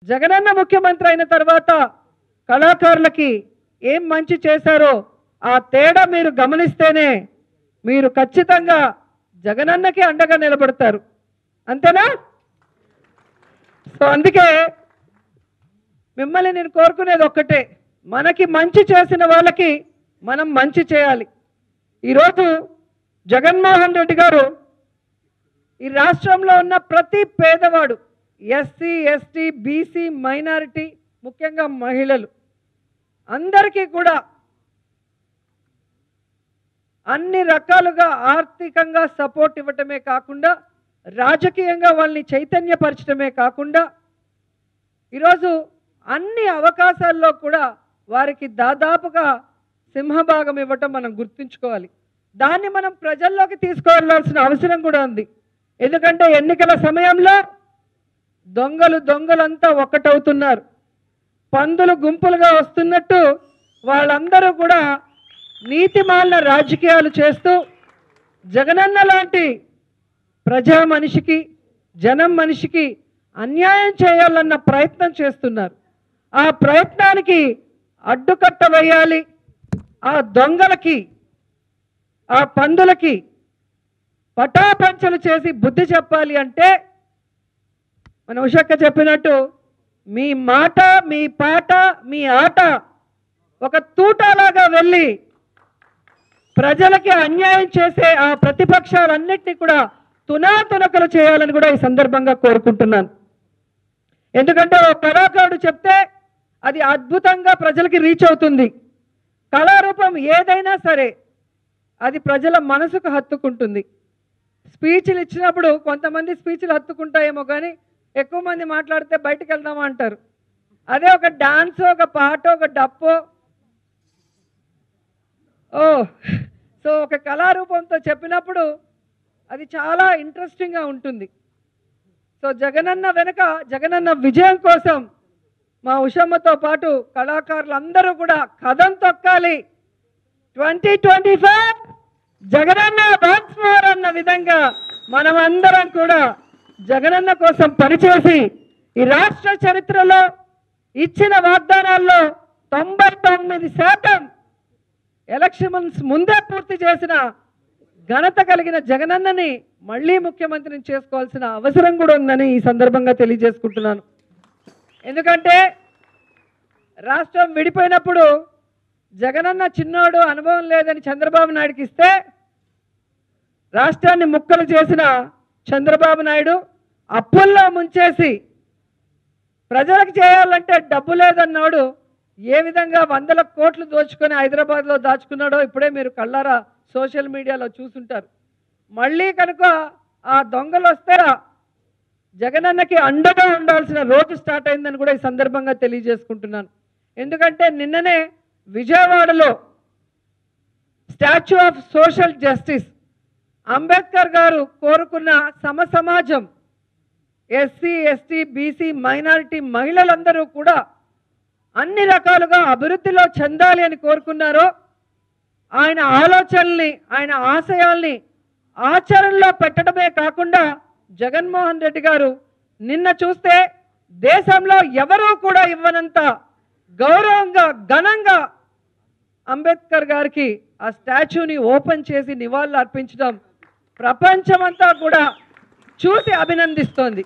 జగనన్న ముఖ్యమంత్రి అయిన తర్వాత కళాకారులకి ఏం మంచి చేశారో ఆ తేడా మీరు గమనిస్తేనే మీరు ఖచ్చితంగా జగనన్నకి అండగా నిలబడతారు. అంతేనా? సో అందుకే మిమ్మల్ని నేను కోరుకునేది ఒక్కటే, మనకి మంచి చేసిన వాళ్ళకి మనం మంచి చేయాలి. ఈరోజు జగన్మోహన్ రెడ్డి గారు ఈ రాష్ట్రంలో ఉన్న ప్రతి పేదవాడు, ఎస్సీ ఎస్టీ బీసీ మైనారిటీ, ముఖ్యంగా మహిళలు అందరికీ కూడా అన్ని రకాలుగా ఆర్థికంగా సపోర్ట్ ఇవ్వటమే కాకుండా రాజకీయంగా వాళ్ళని చైతన్యపరచడమే కాకుండా ఈరోజు అన్ని అవకాశాల్లో కూడా వారికి దాదాపుగా సింహభాగం ఇవ్వటం మనం గుర్తుంచుకోవాలి. దాన్ని మనం ప్రజల్లోకి తీసుకువెళ్లాల్సిన అవసరం కూడా ఉంది. ఎందుకంటే ఎన్నికల సమయంలో దొంగలంతా ఒక్కటవుతున్నారు. పందులు గుంపులుగా వస్తున్నట్టు వాళ్ళందరూ కూడా నీతిమాలిన రాజకీయాలు చేస్తూ జగనన్న లాంటి ప్రజా మనిషికి, జనం మనిషికి అన్యాయం చేయాలన్న ప్రయత్నం చేస్తున్నారు. ఆ ప్రయత్నానికి అడ్డుకట్ట వేయాలి. ఆ దొంగలకి, ఆ పందులకి పటాపంచలు చేసి బుద్ధి చెప్పాలి అంటే మన ఉషక్క చెప్పినట్టు మీ మాట, మీ పాట, మీ ఆట ఒక తూటాలాగా వెళ్ళి ప్రజలకి అన్యాయం చేసే ఆ ప్రతిపక్షాలన్నింటినీ కూడా తునాతునకలు చేయాలని కూడా ఈ సందర్భంగా కోరుకుంటున్నాను. ఎందుకంటే ఒక కళాకారుడు చెప్తే అది అద్భుతంగా ప్రజలకి రీచ్ అవుతుంది. కళారూపం ఏదైనా సరే అది ప్రజల మనసుకు హత్తుకుంటుంది. స్పీచ్లు ఇచ్చినప్పుడు కొంతమంది స్పీచ్లు హత్తుకుంటాయేమో కానీ ఎక్కువ మంది మాట్లాడితే బయటకు వెళ్దామా అంటారు. అదే ఒక డాన్స్, ఒక పాట, ఒక డప్పో, సో ఒక కళారూపంతో చెప్పినప్పుడు అది చాలా ఇంట్రెస్టింగ్గా ఉంటుంది. సో జగనన్న వెనుక, జగనన్న విజయం కోసం మా ఉషమ్మతో పాటు కళాకారులందరూ కూడా కథం తొక్కాలి. 2025 జగనన్న వన్స్ మోర్ అన్న విధంగా మనమందరం కూడా జగనన్న కోసం పనిచేసి ఈ రాష్ట్ర చరిత్రలో ఇచ్చిన వాగ్దానాల్లో 99% ఎలక్షన్స్ ముందే పూర్తి చేసిన ఘనత కలిగిన జగనన్నని మళ్ళీ ముఖ్యమంత్రిని చేసుకోవాల్సిన అవసరం కూడా ఉందని ఈ సందర్భంగా తెలియజేసుకుంటున్నాను. ఎందుకంటే రాష్ట్రం విడిపోయినప్పుడు జగనన్న చిన్నోడు, అనుభవం లేదని చంద్రబాబు నాయుడుకి ఇస్తే రాష్ట్రాన్ని ముక్కలు చేసిన చంద్రబాబు నాయుడు అప్పుల్లో ముంచేసి ప్రజలకు చేయాలంటే డబ్బు లేదన్నాడు ఏ విధంగా 100 కోట్లు దోచుకొని హైదరాబాద్లో దాచుకున్నాడో ఇప్పుడే మీరు కళ్ళారా సోషల్ మీడియాలో చూసుంటారు. మళ్ళీ కనుక ఆ దొంగలు వస్తే జగనన్నకి అండగా ఉండాల్సిన రోజు స్టార్ట్ అయిందని కూడా ఈ సందర్భంగా తెలియజేసుకుంటున్నాను. ఎందుకంటే నిన్ననే విజయవాడలో statue of social justice Ambedkar గారు కోరుకున్న సమాజం, ఎస్సీ ఎస్టీ బీసీ మైనారిటీ మహిళలందరూ కూడా అన్ని రకాలుగా అభివృద్ధిలో చెందాలి అని కోరుకున్నారో ఆయన ఆలోచనల్ని, ఆయన ఆశయాల్ని ఆచరణలో పెట్టడమే కాకుండా జగన్మోహన్ రెడ్డి గారు నిన్న చూస్తే దేశంలో ఎవరూ కూడా ఇవ్వనంత గౌరవంగా, ఘనంగా అంబేద్కర్ గారికి ఆ స్టాచ్యూని ఓపెన్ చేసి నివాళులు అర్పించడం ప్రపంచమంతా కూడా చూసి అభినందిస్తోంది.